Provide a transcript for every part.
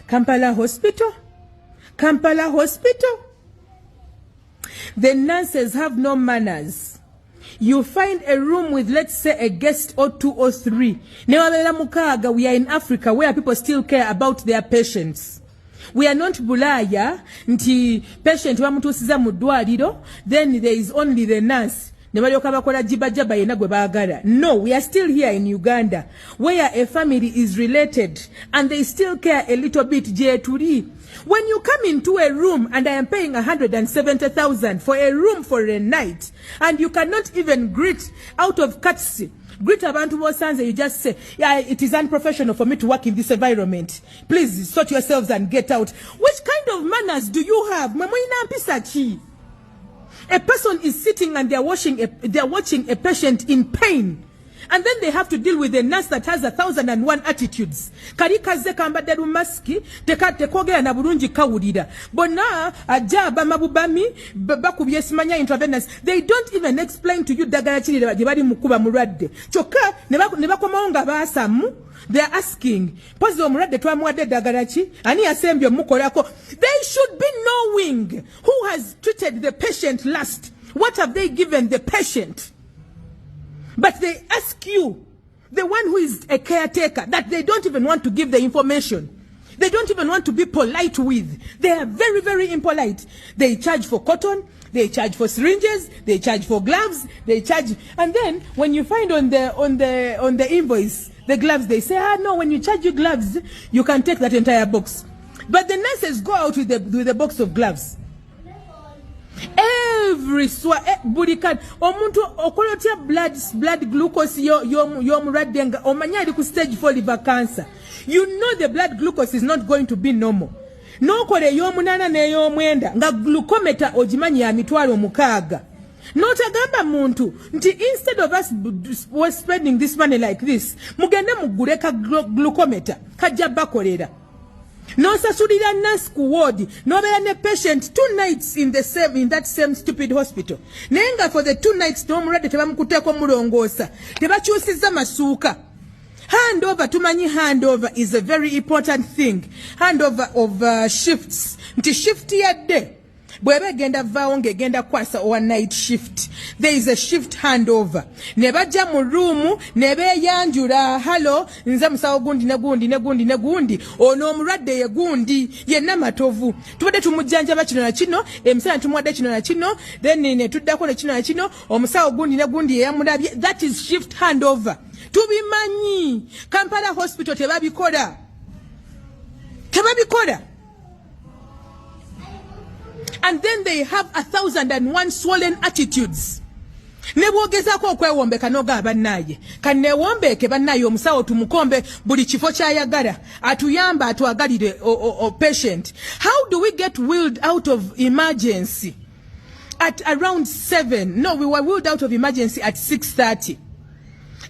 Kampala Hospital. Kampala Hospital. The nurses have no manners. You find a room with, let's say, a guest or 2 or 3. We are in Africa where people still care about their patients. We are not Bulaya, nti patient wa mutusiza mu ddwaliro, then there is only the nurse. No, we are still here in Uganda, where a family is related, and they still care a little bit. When you come into a room, and I am paying 170,000 for a room for a night, and you cannot even greet out of courtesy, greet abantu bosanze, you just say, yeah, it is unprofessional for me to work in this environment. Please sort yourselves and get out. Which kind of manners do you have? A person is sitting and they're watching a patient in pain. And then they have to deal with a nurse that has 1,001 attitudes. Karikaze kambadde maski tekogera na bulungi kawulira. Bona ajaba mabubami bakubye simanya intravenous. They don't even explain to you dagala kiri gye bali mukuba mulwadde. Kyokka ne bakomawo nga baasamu. They are asking, Pozi omulwadde twamuwadde dagala ki? Ani yasembye mukolako? They should be knowing who has treated the patient last. What have they given the patient? But they ask you, the one who is a caretaker, that they don't even want to give the information. They don't even want to be polite with. They are very, very impolite. They charge for cotton, they charge for syringes, they charge for gloves, they charge, and then when you find on the invoice the gloves, they say, no, when you charge your gloves, you can take that entire box. But the nurses go out with the box of gloves. Every bulikan omuntu okolotya blood glucose yo mulwadde nga omanya ali ku stage 4 liver cancer. You know the blood glucose is not going to be normal. No kole yo munana ne yo mwenda nga glucometer ojimanyi ya mitwalo mukaaga. Notagamba muntu nti instead of us spending this money like this, mugende muguleka glucometer kajja bakolera. No sasulira nurse ku ward, no be patient 2 nights in that same stupid hospital. Nenga for the 2 nights no mulwadde tebamukuteko mulongosa. Tebakyusiza masuuka. Handover, tumanyi handover is a very important thing. Handover of shifts. Nti shift ya day. Bwebe genda vaonge genda kwasa or night shift. There is a shift handover. Nebaja mu room, nebe yanjura, hello, nze musawo gundi ne gundi. Ono omulwadde ye gundi, yenna matovu. Tubadde tumujjanjaba kino na kino, emisana tumuwadde kino na kino, then ne tuddako ne kino na kino, omusawo gundi ne gundi ye yamulabye. That is shift handover. Tubimanyi. Kampala Hospital tebabikola. Tebabikola. And then they have 1,001 swollen attitudes. Nebwogezako okwewombeka noga bannaye. Kannewombeke bannaye omusawo tumukombe buli kifo kyayagala. Atuyamba atwagalire o patient. How do we get wheeled out of emergency at around 7? No, we were wheeled out of emergency at 6:30.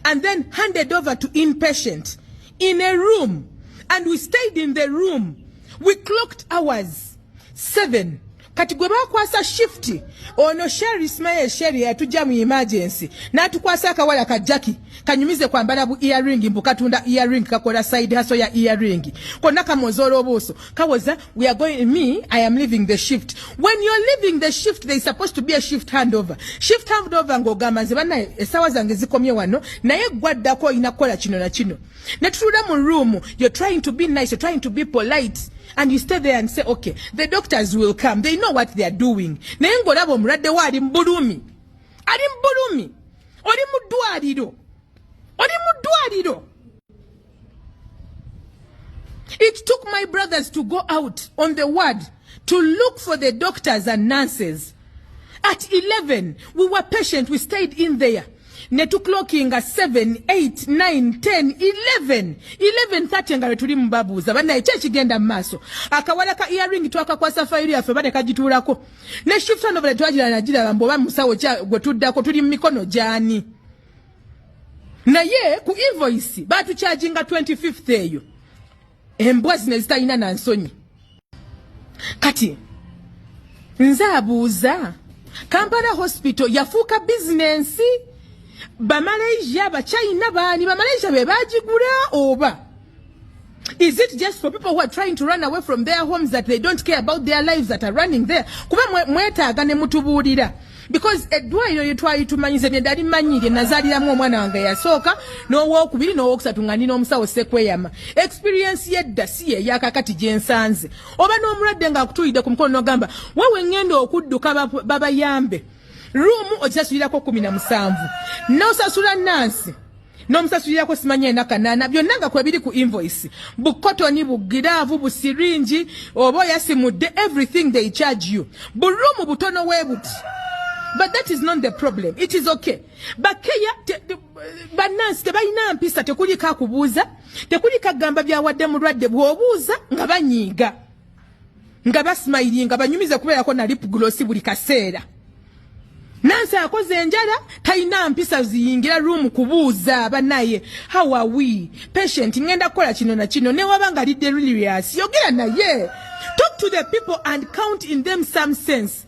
And then handed over to inpatient in a room. And we stayed in the room. We clocked hours. 7. Kati gwe bakwasa shifti ono Sherry Ismail Sherry yatujja mu emergency n'atukwasa akawala ka Jackie kanyumize kwambala bu earring mbukatunda earring kakola side hustle ya earring konna kamozolo obuso kawoza we are going I am leaving the shift. When you're leaving the shift there is supposed to be a shift handover ngogamba nze bana esawa zange zikomye wano naye gwaddako inakola kino na kino ne tutula mu room. You're trying to be nice, you're trying to be polite. And you stay there and say, okay, the doctors will come. They know what they are doing. Nengo labo mulwadde wa ali mbulumi. Ali mbulumi. Oli mudwaliro. Oli mudwaliro. It took my brothers to go out on the ward to look for the doctors and nurses. At 11, we were patient. We stayed in there. Netu clocking at 7, 8, 9, 10, 11. 11:30 nga tuli mbabuza. Bana echechi genda maso. Akawala ka earring twakakwasa file yafe bane kagitulako. Ne shift handover twajira najira bambo ba musawo kya gwetuddako tuli mikono jani. Na ye ku invoice batu charginga 25th eyo. Embwazi nezitayina na nsonyi. Kati nzabuza Kampala Hospital yafuka business. Ba Malaysia ba China bani ba Malaysia be bajigura oba Is it just for people who are trying to run away from their homes that they don't care about their lives that are running there? Kuba mwetaaga ne mutubuulira. Because eddwaliro lye twali tumanyize bye ndali manyire nazaaliramu omwana wange yasooka n'owookubiri n'owookusatu nga nina omusawo Sekweyama. Experience yedda si ye yakakati gye nsanze. Oba n'omulwadde ng'akutulidde ku mukono n'ogamba wewe ngenda okudduka babayambe. Ruumu okisasulirako 17. N'osasula Nansi. N'omusasulirako simanya enaka 8 byonna nga kwe biri ku invoice. Bukotoni, bugiraavu, busiringi, oba oyasimudde, everything they charge you. Buruumu butono weebuti. But that is not the problem. It is okay. Bakeya banansi tebalina mpisa tekulika kubuuza, tekulika gamba byawadde mulwadde bw'obuuza nga banyiiga. Nga basmile nga banyumiza kubeerako na lip gloss buli kaseera. Nansi akoze enjala talina mpisa ziyingira room kubuuza banaye. How are we? Patient ngenda kukola kino na kino ne wabanga li delirious. Yogera naye. Talk to the people and count in them some sense.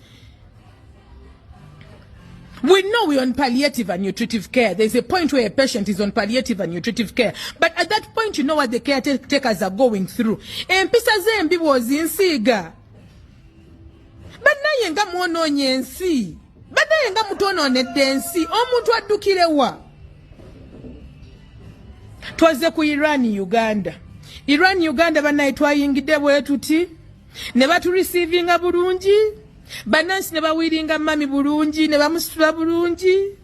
We know we're on palliative and nutritive care. There's a point where a patient is on palliative and nutritive care. But at that point, you know what the caretakers are going through. Empisa zembi wozinsiga. Banaye nga mwononye ensi. Banaye nga mutononedde ensi. Omuntu addukirewa. Twaze ku Iran, Uganda. Iran, Uganda banaye twayingidde bwe tuti. Ne batureceivinga bulungi. Banansi ne bawiringa mami bulungi ne bamusitula bulungi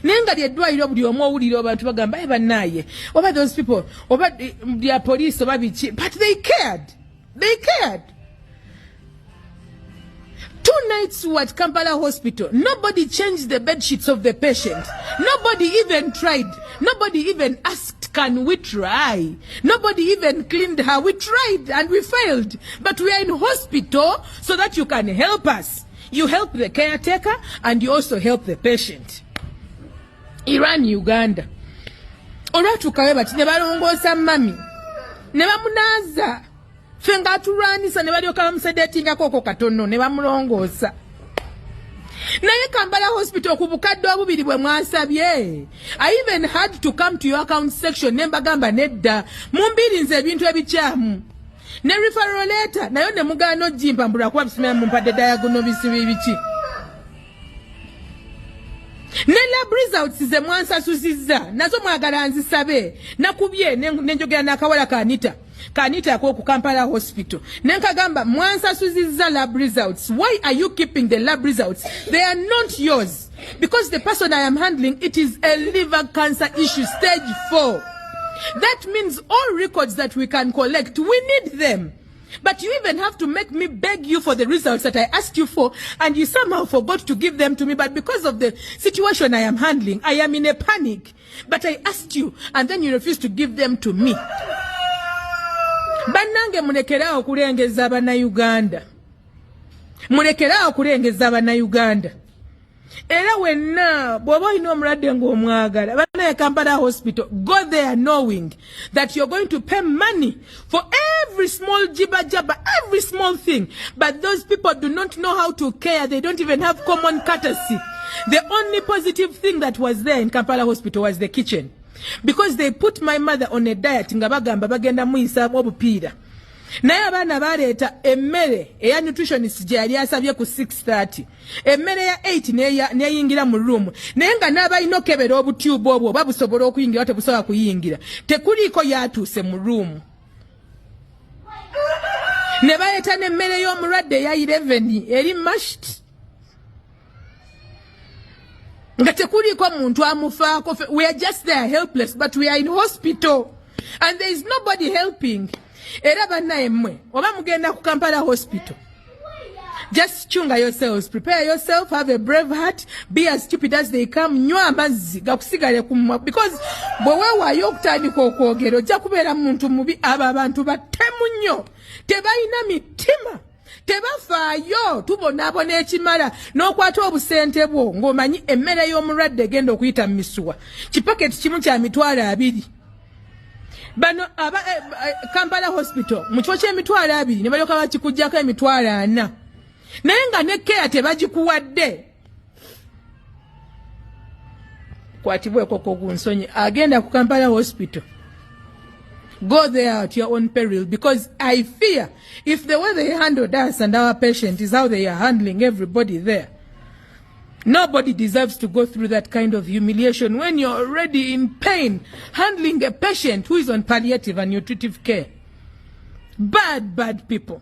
nenga lyeddwaliro buli omu owulira abantu bagamba banaye oba those people oba their police oba biki but they cared 2 nights at Kampala hospital nobody changed the bed sheets of the patient, nobody even tried, nobody even asked can we try, nobody even cleaned her. We tried and we failed, but we are in hospital so that you can help us. You help the caretaker and you also help the patient. Iran, Uganda. Olwatukawe bati ne balongoosa mami ne bamunaaza fenga atulwanisa ne balyoka bamusedetingako ko katono ne bamulongoosa. Naye Kampala hospital ku bukadde obubiri bwe mwasabye. I even had to come to your account section ne mbagamba nedda mumbirinze ebintu ebikyamu. Ne referral letter nayo ne mugaano jimpa mbula kuba bisimira mu mpadde diagonal bisibi biki. Ne lab results ze mwansasusiza nazo mwagala nzisabe nakubye nenjogera nakawala kanita ko ku Kampala hospital nenkagamba mwansasusiza lab results. Why are you keeping the lab results? They are not yours because the person I am handling, it is a liver cancer issue stage 4. That means all records that we can collect, we need them. But you even have to make me beg you for the results that I asked you for, and you somehow forgot to give them to me. But because of the situation I am handling, I am in a panic. But I asked you, and then you refused to give them to me. Banange mulekerawo kulengeza Bannayuganda. Mulekerawo kulengeza Bannayuganda. Era wenna bw'oba olina omulwadde ng'omwagala banaye Kampala hospital, go there knowing that you're going to pay money for every small jibba, every small thing. But those people do not know how to care. They don't even have common courtesy. The only positive thing that was there in Kampala hospital was the kitchen. Because they put my mother on a diet nga bagamba bagenda muyisa obupiira. Naye abaana baleeta emmere eya nutritionist gye yali asabye ku 6:30. Emmere ya 8 neyingira mu room. Naye nga n'abalina okebera obutube obwo oba busobola okuyingira tebusobola kuyingira. Tekuliiko yatuuse mu room. Ne baleeta n'emmere y'omulwadde eya 11 eri mashed. Nga tekuliiko muntu amufaako. We are just there helpless, but we are in hospital. And there is nobody helping. Era bannaye mmwe oba mugenda ku Kampala hospital, just chunga yourselves, prepare yourself, have a brave heart, be as stupid as they come, nywa amazzi gakusigale kumwa, because bwe weewaayo okutandika okwogera ojja kubeera muntu mubi. Abo abantu batemu nnyo, tebalina mitima, tebafaayo, tubonaabona ekimala n'okwata obusente bwo ng'omanyi emmere y'omulwadde egenda okuyita mu misuwa, kipaketi kimu kya $20. Bano Kampala hospital mukiwa ky'emitwalo 2 ne balyoka bakikujjako emitwalo 4. Naye nga ne care tebagikuwadde. Kwatibweko ku gunsonyi agenda ku Kampala hospital. Go there at your own peril, because I fear if the way they handled us and our patient is how they are handling everybody there, nobody deserves to go through that kind of humiliation when you're already in pain, handling a patient who is on palliative and nutritive care. Bad, bad people.